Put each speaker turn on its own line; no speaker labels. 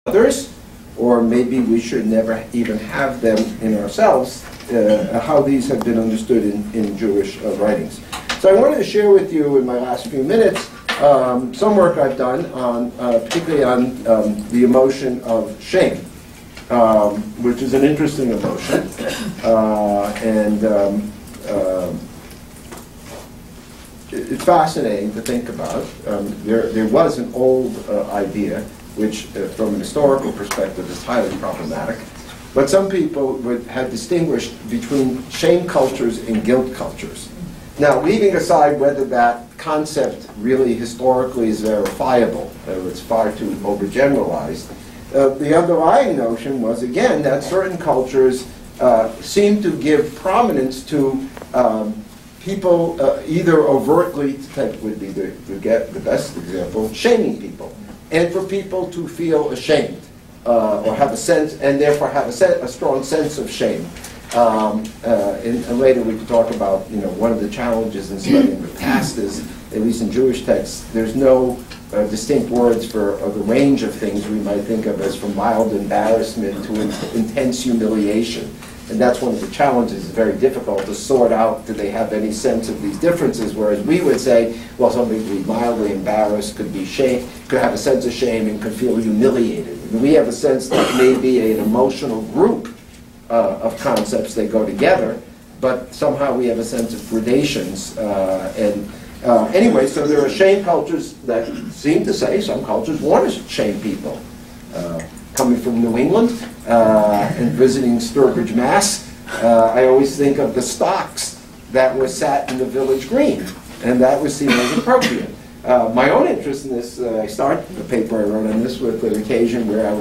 others, or maybe we should never even have them in ourselves, how these have been understood in Jewish writings. So I wanted to share with you in my last few minutes some work I've done on, particularly on the emotion of shame, which is an interesting emotion, it's fascinating to think about. There was an old idea, which from an historical perspective is highly problematic, but some people had distinguished between shame cultures and guilt cultures. Now, leaving aside whether that concept really historically is verifiable, it's far too overgeneralized, the underlying notion was, again, that certain cultures seem to give prominence to people either overtly, that would be the best example, shaming people, and for people to feel ashamed or have a sense, and therefore have a strong sense of shame. And later we can talk about, one of the challenges in studying the past is, at least in Jewish texts, there's no distinct words for the range of things we might think of as from mild embarrassment to intense humiliation. And that's one of the challenges. It's very difficult to sort out, do they have any sense of these differences, whereas we would say, well, somebody could be mildly embarrassed, could be shame, could have a sense of shame, and could feel humiliated. And we have a sense that may be an emotional group of concepts that go together, but somehow we have a sense of gradations. Anyway, so there are shame cultures that seem to say, some cultures want to shame people. Coming from New England and visiting Sturbridge, Mass., I always think of the stocks that were sat in the village green, and that was seen as appropriate. My own interest in this, I started the paper I wrote on this with an occasion where I was